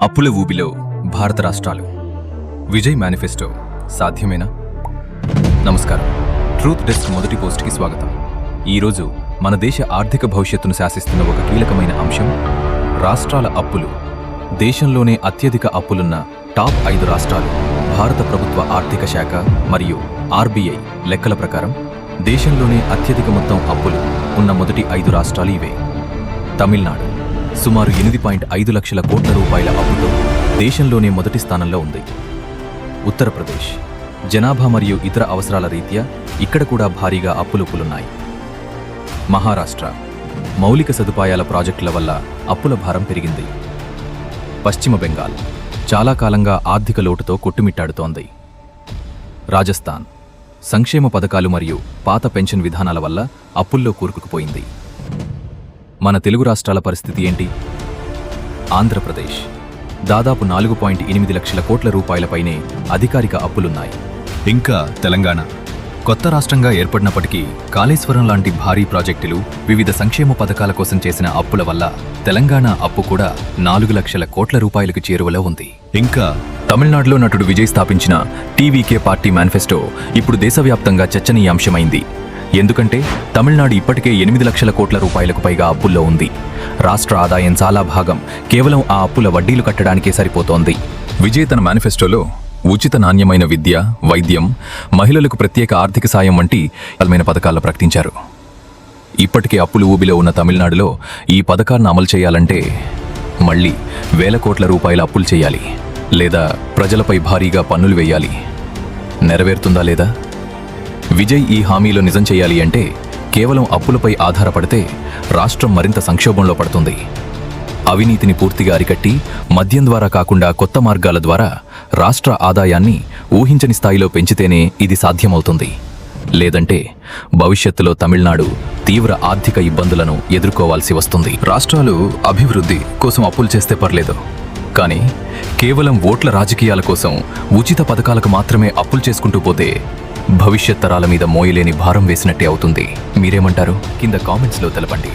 అప్పుల ఊబిలో భారత రాష్ట్రాలు. విజయ్ మేనిఫెస్టో సాధ్యమేనా? నమస్కారం. ట్రూత్ డెస్క్ మొదటి పోస్ట్కి స్వాగతం. ఈరోజు మన దేశ ఆర్థిక భవిష్యత్తును శాసిస్తున్న ఒక కీలకమైన అంశం రాష్ట్రాల అప్పులు. దేశంలోనే అత్యధిక అప్పులున్న టాప్ 5 రాష్ట్రాలు భారత ప్రభుత్వ ఆర్థిక శాఖ మరియు ఆర్బీఐ లెక్కల ప్రకారం దేశంలోనే అత్యధిక మొత్తం అప్పులు ఉన్న మొదటి 5 రాష్ట్రాలు ఇవే. తమిళనాడు సుమారు 8.5 లక్షల కోట్ల రూపాయల అప్పుతో దేశంలోనే మొదటి స్థానంలో ఉంది. ఉత్తరప్రదేశ్ జనాభా మరియు ఇతర అవసరాల రీత్యా ఇక్కడ కూడా భారీగా అప్పులున్నాయి. మహారాష్ట్ర మౌలిక సదుపాయాల ప్రాజెక్టుల వల్ల అప్పుల భారం పెరిగింది. పశ్చిమ బెంగాల్ చాలా కాలంగా ఆర్థిక లోటుతో కొట్టుమిట్టాడుతోంది. రాజస్థాన్ సంక్షేమ పథకాలు మరియు పాత పెన్షన్ విధానాల వల్ల అప్పుల్లో కూరుకుపోయింది. మన తెలుగు రాష్ట్రాల పరిస్థితి ఏంటి? ఆంధ్రప్రదేశ్ దాదాపు 4.8 లక్షల కోట్ల రూపాయలపైనే అధికారిక అప్పులున్నాయి. ఇంకా తెలంగాణ కొత్త రాష్ట్రంగా ఏర్పడినప్పటికీ కాళేశ్వరం లాంటి భారీ ప్రాజెక్టులు, వివిధ సంక్షేమ పథకాల కోసం చేసిన అప్పుల వల్ల తెలంగాణ అప్పు కూడా 4 లక్షల కోట్ల రూపాయలకు చేరువలో ఉంది. ఇంకా తమిళనాడులో నటుడు విజయ్ స్థాపించిన టీవీకే పార్టీ మేనిఫెస్టో ఇప్పుడు దేశవ్యాప్తంగా చర్చనీయాంశమైంది. ఎందుకంటే తమిళనాడు ఇప్పటికే 8 లక్షల కోట్ల రూపాయలకు పైగా అప్పుల్లో ఉంది. రాష్ట్ర ఆదాయం చాలా భాగం కేవలం ఆ అప్పుల వడ్డీలు కట్టడానికే సరిపోతోంది. విజయ్ తన మేనిఫెస్టోలో ఉచిత నాణ్యమైన విద్య, వైద్యం, మహిళలకు ప్రత్యేక ఆర్థిక సాయం వంటి బలమైన పథకాలను ప్రకటించారు. ఇప్పటికే అప్పులు ఊబిలో ఉన్న తమిళనాడులో ఈ పథకాలను అమలు చేయాలంటే మళ్లీ వేల కోట్ల రూపాయల అప్పులు చేయాలి, లేదా ప్రజలపై భారీగా పన్నులు వేయాలి. నెరవేరుతుందా లేదా? విజయ్ ఈ హామీలో నిజం చేయాలి అంటే కేవలం అప్పులపై ఆధారపడితే రాష్ట్రం మరింత సంక్షోభంలో పడుతుంది. అవినీతిని పూర్తిగా అరికట్టి మద్యం ద్వారా కాకుండా కొత్త మార్గాల ద్వారా రాష్ట్ర ఆదాయాన్ని ఊహించని స్థాయిలో పెంచితేనే ఇది సాధ్యమవుతుంది. లేదంటే భవిష్యత్తులో తమిళనాడు తీవ్ర ఆర్థిక ఇబ్బందులను ఎదుర్కోవాల్సి వస్తుంది. రాష్ట్రాలు అభివృద్ధి కోసం అప్పులు చేస్తే పర్లేదు, కానీ కేవలం ఓట్ల రాజకీయాల కోసం ఉచిత పథకాలకు మాత్రమే అప్పులు చేసుకుంటూ పోతే భవిష్యత్ తరాల మీద మోయలేని భారం వేసినట్టే అవుతుంది. మీరేమంటారు? కింద కామెంట్స్లో తెలపండి.